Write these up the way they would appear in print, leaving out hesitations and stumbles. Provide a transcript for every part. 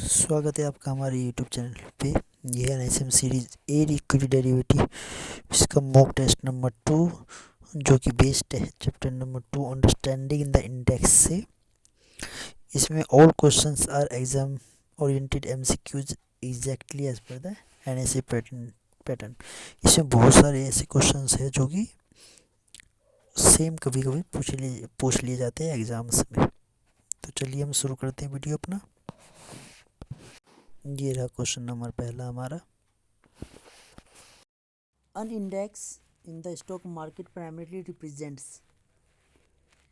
स्वागत है आपका हमारे यूट्यूब चैनल पे। ये है NSM series A equity derivative, इसका मॉक टेस्ट नंबर 2 जो कि बेस्ड है chapter number 2 understanding in the index से। इसमें all questions are exam oriented MCQs exactly as per the NSA pattern. इसमें बहुत सारे ऐसे क्वेश्चंस हैं जो कि सेम कभी कभी पूछ लिए जाते हैं एग्जाम्स में। तो चलिए हम शुरू करते हैं वीडियो अपना। ये रहा क्वेश्चन नंबर पहला हमारा। An index in the stock market primarily represents,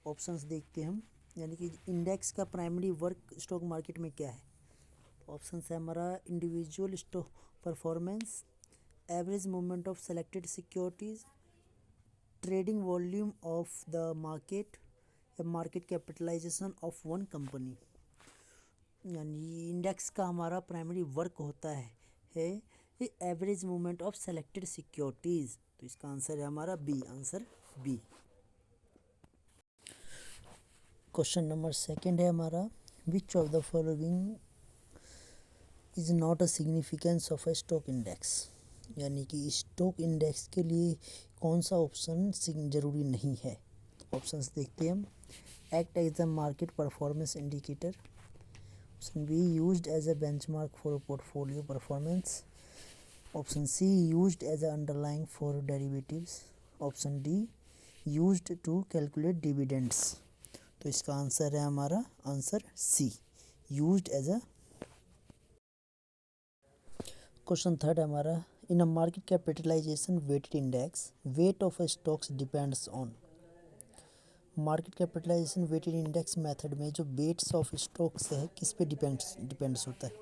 options देखते हैं हम, यानी कि इंडेक्स का प्राइमरी वर्क स्टॉक मार्केट में क्या है। ऑप्शंस है हमारा individual stock performance, average movement of selected securities, trading volume of the market या market capitalisation of one company. यानी इंडेक्स का हमारा प्राइमरी वर्क होता है average movement of selected securities. तो इसका आंसर है हमारा B, answer B. Question number second है हमारा, which of the following is not a significance of a stock index. यानी कि स्टॉक इंडेक्स के लिए कौन सा ऑप्शन जरूरी नहीं है। ऑप्शंस देखते हैं हम। Act as the market performance indicator, option B used as a benchmark for portfolio performance, option C used as a underlying for derivatives, option D used to calculate dividends. तो इसका answer है हमारा answer C, used as a. Question third है हमारा, in a market capitalisation weighted index weight of a stocks depends on. Market capitalisation weighted index method में जो weights of stocks है किस पे डिपेंड्स होता है।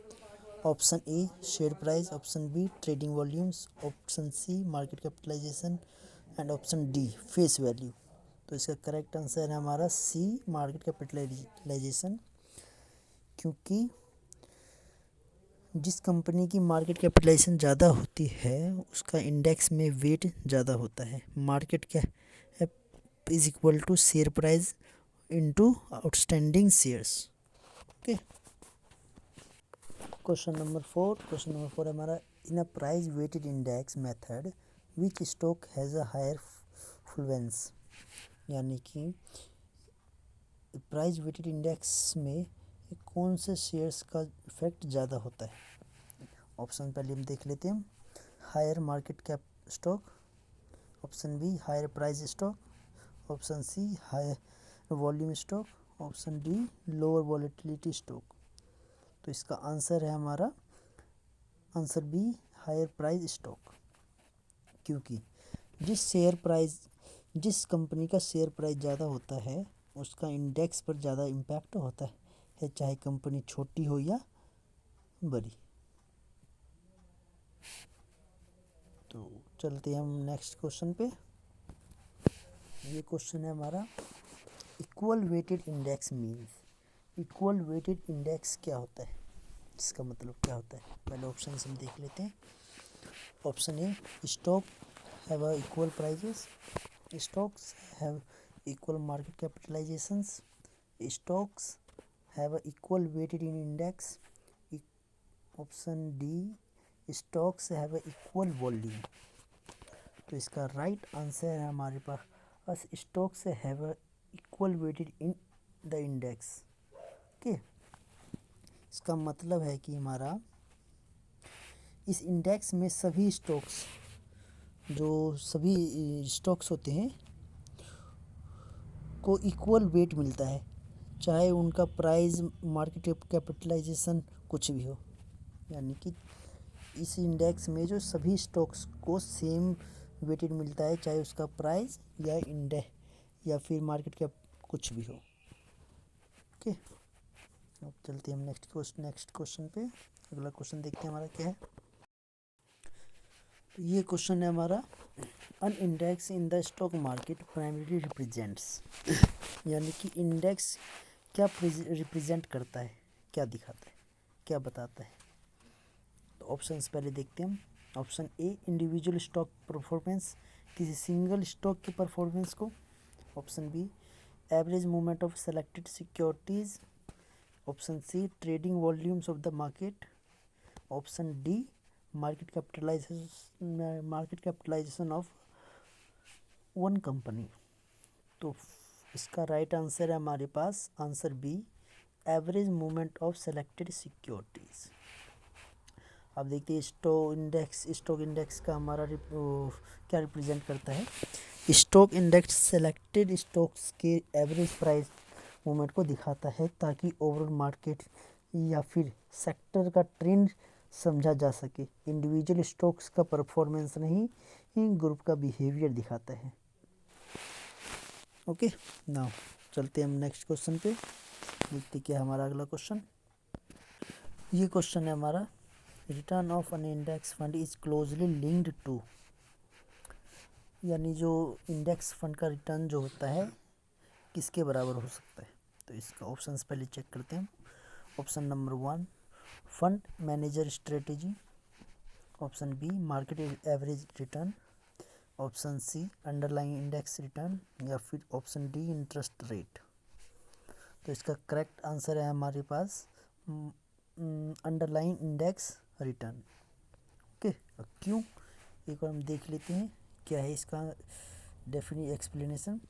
Option A share price, option B trading volumes, option C market capitalisation and option D face value. तो इसका correct answer है हमारा सी, मार्केट कैपिटलाइजेशन। क्योंकि जिस कंपनी की मार्केट कैपिटलाइजेशन ज़्यादा होती है उसका इंडेक्स में वेट ज़्यादा होता है। मार्केट क्या है is equal to share price into outstanding shares. Okay. Question number four हमारा, in a price weighted index method which stock has a higher influence. यानी कि प्राइस वेटेड इंडेक्स में कौन से शेयर्स का इफेक्ट ज़्यादा होता है। ऑप्शन पहले हम देख लेते हैं। Higher market cap stock, option B higher price stock, option C higher volume stock, option D lower volatility stock. तो इसका आंसर है हमारा answer B, higher price stock. क्योंकि जिस कंपनी का शेयर प्राइस ज़्यादा होता है उसका इंडेक्स पर ज़्यादा इम्पैक्ट होता है, चाहे कंपनी छोटी हो या बड़ी। तो चलते हैं हम नेक्स्ट क्वेश्चन पे। ये क्वेश्चन है हमारा, equal weighted index means. Equal weighted index क्या होता है, इसका मतलब क्या होता है। पहले ऑप्शन हम देख लेते हैं। Option A stock have a equal prices, stocks have equal market capitalisations, stocks have a equal weighted in index, option D stocks have a equal volume. तो इसका राइट आंसर है हमारे पास stocks have a equal weighted in the index. Okay. इसका मतलब है कि हमारा इस इंडेक्स में सभी स्टॉक्स होते हैं को इक्वल वेट मिलता है, चाहे उनका प्राइस मार्केट कैपिटलाइजेशन कुछ भी हो। यानी कि इस इंडेक्स में जो सभी स्टॉक्स को सेम वेटेड मिलता है, चाहे उसका प्राइस या इंडेक्स या फिर मार्केट कैप कुछ भी हो। ओके। अब चलते हैं हम नेक्स्ट क्वेश्चन पे। अगला क्वेश्चन देखते हैं हमारा क्या है। तो ये क्वेश्चन है हमारा, an index in the stock market primary represents. यानी कि इंडेक्स क्या रिप्रेजेंट करता है, क्या दिखाता है, क्या बताता है। तो ऑप्शंस पहले देखते हैं हम। Option A individual stock performance, किसी सिंगल स्टॉक के परफॉर्मेंस को। Option B average movement of selected securities, option C trading volumes of the market, option D market capitalisation of one company. तो इसका राइट आंसर है हमारे पास answer B, average movement of selected securities. अब देखिए stock index का हमारा क्या रिप्रेजेंट करता है। स्टॉक इंडेक्स सेलेक्टेड स्टॉक्स के एवरेज प्राइस मूवमेंट को दिखाता है ताकि ओवरऑल मार्केट या फिर सेक्टर का ट्रेंड समझा जा सके। इंडिविजुअल स्टॉक्स का परफॉर्मेंस नहीं, ग्रुप का बिहेवियर दिखाता है। ओके, नाउ चलते हैं हम नेक्स्ट क्वेश्चन पे, देखते क्या है हमारा अगला क्वेश्चन। ये क्वेश्चन है हमारा, return of an index fund is closely linked to, यानी जो इंडेक्स फंड का रिटर्न जो होता है किसके बराबर हो सकता है। तो इसका ऑप्शंस पहले चेक करते हैं। Option number 1 fund manager strategy, option B market average return, option C underlying index return, या फिर ऑप्शन डी इंटरेस्ट रेट। तो इसका करेक्ट आंसर है हमारे पास अंडरलाइंग इंडेक्स रिटर्न। ओके, क्यों, एक बार हम देख लेते हैं क्या है इसका एक्सप्लेनेशन।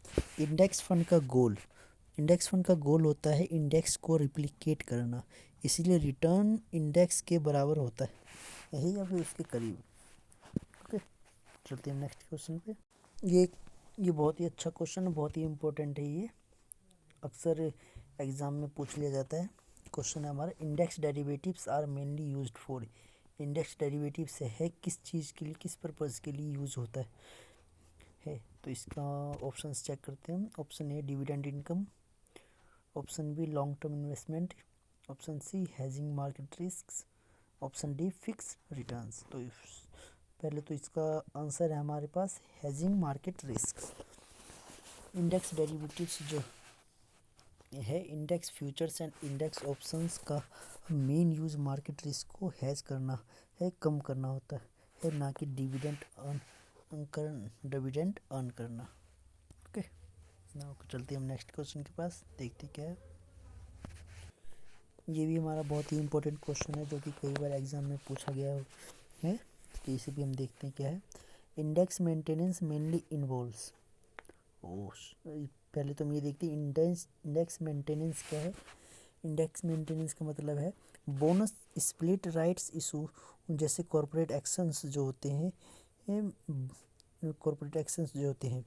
इंडेक्स फंड का गोल होता है इंडेक्स को रिप्लिकेट करना, इसीलिए रिटर्न इंडेक्स के बराबर होता है, यही या फिर उसके करीब। ओके, चलते हैं नेक्स्ट क्वेश्चन पे। ये बहुत ही अच्छा क्वेश्चन है, बहुत ही इम्पोर्टेंट है। ये अक्सर एग्जाम में पूछ लिया जाता है। क्वेश्चन है हमारा, index derivatives are mainly used for. Index derivative से है किस चीज़ के लिए, किस पर्पज़ के लिए यूज़ होता है। तो इसका ऑप्शंस चेक करते हैं। Option A dividend income, option B long term investment, option C hedging market risks, option D fix returns. तो पहले तो इसका आंसर है हमारे पास hedging market risk. Index derivatives जो है index futures and index options का मेन यूज मार्केट रिस्क को हेज करना है, कम करना होता है, ना कि डिविडेंड अर्न करना। ओके, नाउ चलते हैं हम नेक्स्ट क्वेश्चन के पास, देखते क्या है। ये भी हमारा बहुत ही इंपॉर्टेंट क्वेश्चन है जो कि कई बार एग्जाम में पूछा गया है, तो इसे भी हम देखते हैं क्या है। इंडेक्स मेंटेनेंस मेनली इन्वॉल्व्स, पहले तो हम ये देखते हैं इंडेक्स मेंटेनेंस क्या है। इंडेक्स मेंटेनेंस का मतलब है बोनस स्प्लिट राइट्स इशू, जैसे कॉरपोरेट एक्शंस जो होते हैं,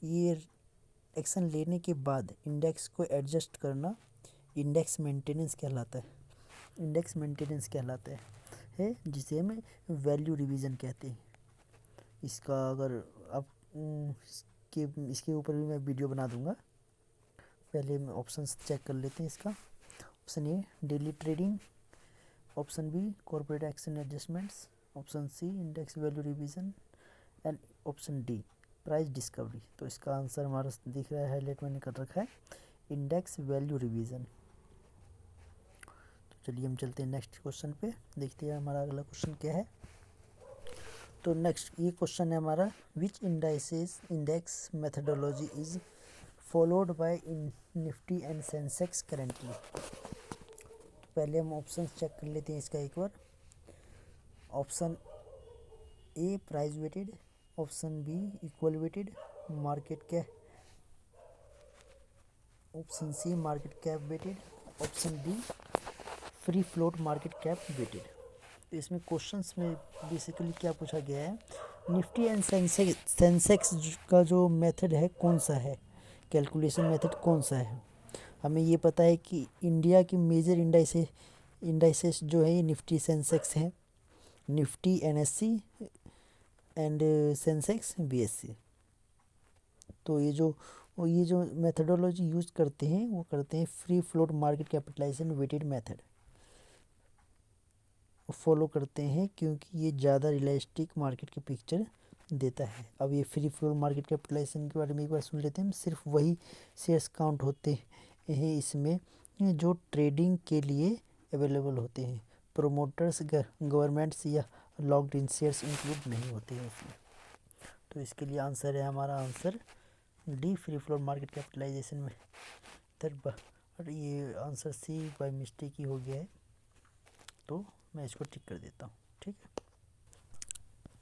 ये एक्शन लेने के बाद इंडेक्स को एडजस्ट करना इंडेक्स मेंटेनेंस कहलाता है, जिसे हम वैल्यू रिवीजन कहते हैं। इसका अगर आप इसके ऊपर भी मैं वीडियो बना दूंगा। पहले हम ऑप्शंस चेक कर लेते हैं इसका। Option A daily trading, option B corporate action adjustments, option C index value revision, and option D price discovery. तो इसका आंसर हमारा दिख रहा है, हाईलाइट मैंने कर रखा है, इंडेक्स वैल्यू रिवीजन। तो चलिए हम चलते हैं नेक्स्ट क्वेश्चन पे, देखते हैं हमारा अगला क्वेश्चन क्या है। तो नेक्स्ट ये क्वेश्चन है हमारा, which index methodology is followed by Nifty and Sensex currently. तो पहले हम ऑप्शंस चेक कर लेते हैं इसका एक बार। Option A price weighted, option B equal weighted, market cap, option C market cap weighted, option D free float market cap weighted. तो इसमें क्वेश्चंस में बेसिकली क्या पूछा गया है, निफ्टी एंड सेंसेक्स का जो मेथड है कौन सा है, कैलकुलेशन मेथड कौन सा है। हमें ये पता है कि इंडिया की मेजर इंडाइसेस जो है ये निफ्टी सेंसेक्स हैं, Nifty NSC and Sensex BSc. तो ये जो मेथडोलॉजी यूज करते हैं वो करते हैं free float market capitalisation weighted method follow करते हैं, क्योंकि ये ज़्यादा रियलिस्टिक मार्केट की पिक्चर देता है। अब ये फ्री फ्लोट मार्केट कैपिटलाइजेशन के बारे में एक बार सुन लेते हैं। सिर्फ वही शेयर्स काउंट होते हैं इसमें जो ट्रेडिंग के लिए अवेलेबल होते हैं, प्रोमोटर्स गवर्नमेंट्स या लॉक्ड इन शेयर्स इंक्लूड नहीं होते हैं इसमें। तो इसके लिए आंसर है हमारा answer D, free float market capitalisation में और ये आंसर सी बाय मिस्टेक ही हो गया है, तो मैं इसको टिक कर देता हूँ। ठीक है,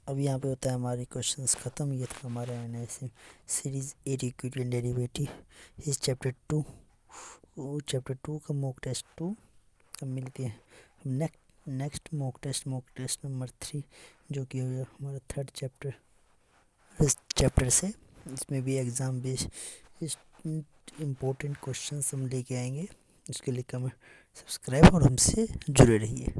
अब यहाँ पे होता है हमारे क्वेश्चंस ख़त्म। ये था हमारा NIC series adequate and derivative इस चैप्टर 2 का मॉक टेस्ट 2। अब मिलते हैं हम नेक्स्ट मॉक टेस्ट नंबर 3, जो कि हमारा थर्ड चैप्टर इस चैप्टर से। इसमें भी एग्ज़ाम बेस्ड इम्पोर्टेंट क्वेश्चंस हम लेके आएंगे। इसके लिए कमेंट, सब्सक्राइब और हमसे जुड़े रहिए।